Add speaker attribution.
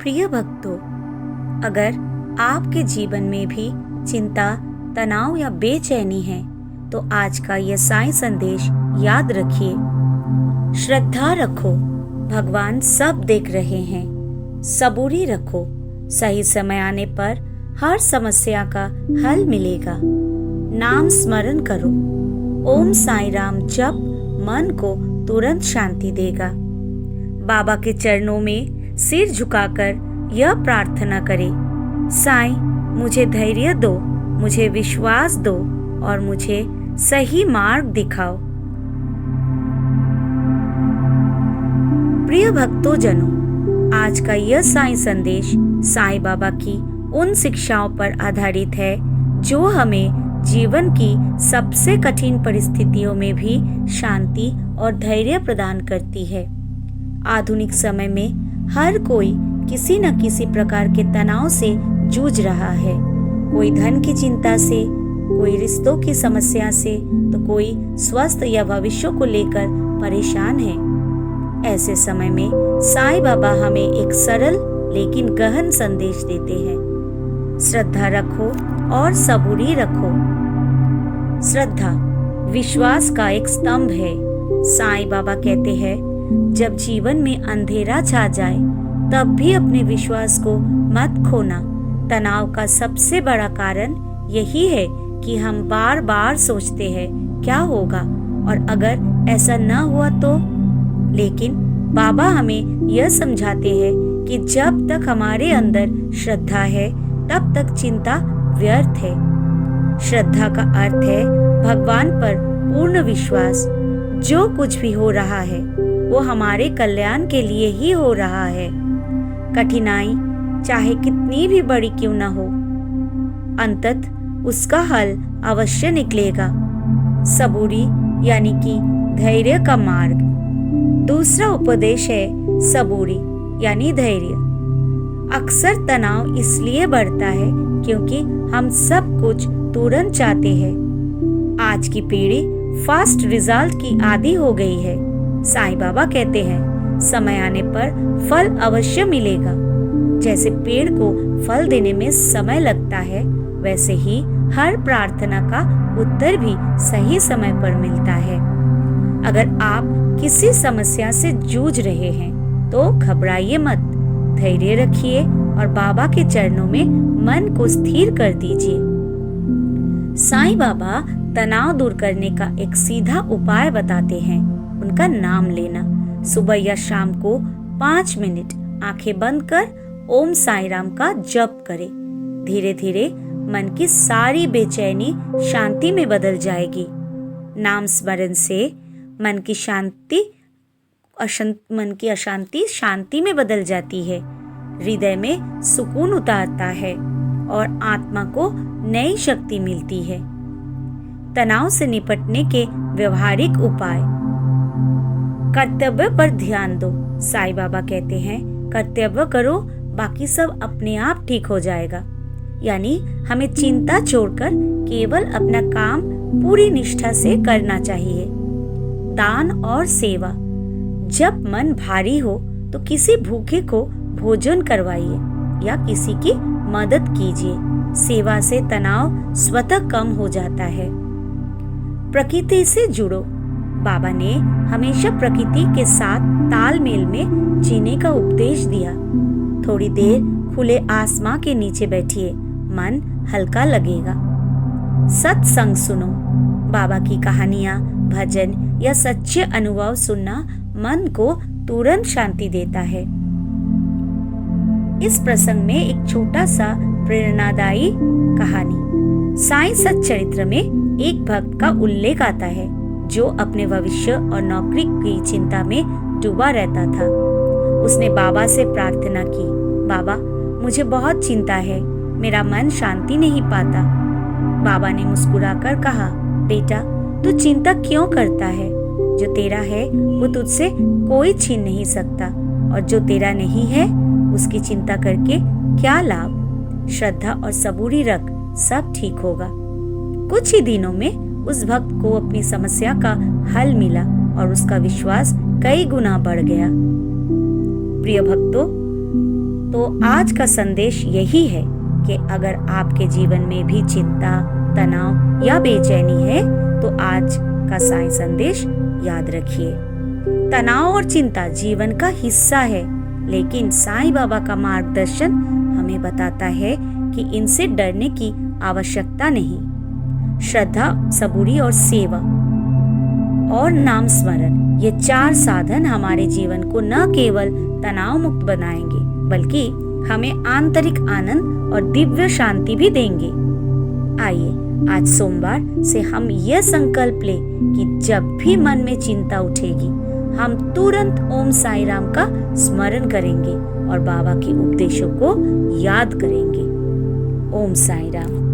Speaker 1: प्रिय भक्तों, अगर आपके जीवन में भी चिंता, तनाव या बेचैनी है तो आज का यह साईं संदेश याद रखिए। श्रद्धा रखो, भगवान सब देख रहे हैं। सबूरी रखो, सही समय आने पर हर समस्या का हल मिलेगा। नाम स्मरण करो, ओम साईं राम जप मन को तुरंत शांति देगा। बाबा के चरणों में सिर झुकाकर यह प्रार्थना करें, साईं मुझे धैर्य दो, मुझे विश्वास दो और मुझे सही मार्ग दिखाओ। प्रिय भक्तों जनों, आज का यह साईं संदेश साईं बाबा की उन शिक्षाओं पर आधारित है जो हमें जीवन की सबसे कठिन परिस्थितियों में भी शांति और धैर्य प्रदान करती है। आधुनिक समय में हर कोई किसी न किसी प्रकार के तनाव से जूझ रहा है। कोई धन की चिंता से, कोई रिश्तों की समस्या से, तो कोई स्वास्थ्य या भविष्य को लेकर परेशान है। ऐसे समय में साईं बाबा हमें एक सरल लेकिन गहन संदेश देते हैं। श्रद्धा रखो और सबूरी रखो। श्रद्धा विश्वास का एक स्तंभ है। साईं बाबा कहते हैं, जब जीवन में अंधेरा छा जाए तब भी अपने विश्वास को मत खोना। तनाव का सबसे बड़ा कारण यही है कि हम बार बार सोचते हैं क्या होगा और अगर ऐसा न हुआ तो। लेकिन बाबा हमें यह समझाते हैं कि जब तक हमारे अंदर श्रद्धा है तब तक चिंता व्यर्थ है। श्रद्धा का अर्थ है भगवान पर पूर्ण विश्वास। जो कुछ भी हो रहा है वो हमारे कल्याण के लिए ही हो रहा है। कठिनाई चाहे कितनी भी बड़ी क्यों न हो, अंततः उसका हल अवश्य निकलेगा। सबूरी यानी कि धैर्य का मार्ग। दूसरा उपदेश है सबूरी यानी धैर्य। अक्सर तनाव इसलिए बढ़ता है क्योंकि हम सब कुछ तुरंत चाहते हैं। आज की पीढ़ी फास्ट रिजल्ट की आदी हो गई है। साईं बाबा कहते हैं, समय आने पर फल अवश्य मिलेगा। जैसे पेड़ को फल देने में समय लगता है, वैसे ही हर प्रार्थना का उत्तर भी सही समय पर मिलता है। अगर आप किसी समस्या से जूझ रहे हैं तो घबराइए मत, धैर्य रखिए और बाबा के चरणों में मन को स्थिर कर दीजिए। साईं बाबा तनाव दूर करने का एक सीधा उपाय बताते हैं, उनका नाम लेना। सुबह या शाम को 5 मिनट आंखें बंद कर ओम साईं राम का जप करें। धीरे धीरे मन की सारी बेचैनी शांति में बदल जाएगी। नाम स्मरण से मन की अशांति शांति में बदल जाती है, हृदय में सुकून उतारता है और आत्मा को नई शक्ति मिलती है। तनाव से निपटने के व्यवहारिक उपाय। कर्तव्य पर ध्यान दो। साईं बाबा कहते हैं, कर्तव्य करो, बाकी सब अपने आप ठीक हो जाएगा। यानी हमें चिंता छोड़कर केवल अपना काम पूरी निष्ठा से करना चाहिए। दान और सेवा। जब मन भारी हो तो किसी भूखे को भोजन करवाइए या किसी की मदद कीजिए। सेवा से तनाव स्वतः कम हो जाता है। प्रकृति से जुड़ो। बाबा ने हमेशा प्रकृति के साथ तालमेल में जीने का उपदेश दिया। थोड़ी देर खुले आसमां के नीचे बैठिए, मन हल्का लगेगा। सत्संग सुनो। बाबा की कहानियां, भजन या सच्चे अनुभव सुनना मन को तुरंत शांति देता है। इस प्रसंग में एक छोटा सा प्रेरणादायी कहानी। साईं सच्चरित्र में एक भक्त का उल्लेख आता है जो अपने भविष्य और नौकरी की चिंता में डूबा रहता था। उसने बाबा से प्रार्थना की, बाबा मुझे बहुत चिंता है, मेरा मन शांति नहीं पाता। बाबा ने मुस्कुराकर कहा, बेटा तू चिंता क्यों करता है? जो तेरा है वो तुझसे कोई छीन नहीं सकता और जो तेरा नहीं है उसकी चिंता करके क्या लाभ? श्रद्धा और सबूरी रख, सब ठीक होगा। कुछ ही दिनों में उस भक्त को अपनी समस्या का हल मिला और उसका विश्वास कई गुना बढ़ गया। प्रिय भक्तों, तो आज का संदेश यही है कि अगर आपके जीवन में भी चिंता, तनाव या बेचैनी है तो आज का साईं संदेश याद रखिए। तनाव और चिंता जीवन का हिस्सा है, लेकिन साईं बाबा का मार्गदर्शन हमें बताता है कि इनसे डरने की आवश्यकता नहीं। श्रद्धा, सबूरी और सेवा और नाम स्मरण, ये 4 साधन हमारे जीवन को न केवल तनाव मुक्त बनाएंगे बल्कि हमें आंतरिक आनंद और दिव्य शांति भी देंगे। आइए आज सोमवार से हम यह संकल्प ले कि जब भी मन में चिंता उठेगी हम तुरंत ओम साईं राम का स्मरण करेंगे और बाबा के उपदेशों को याद करेंगे। ओम साईं राम।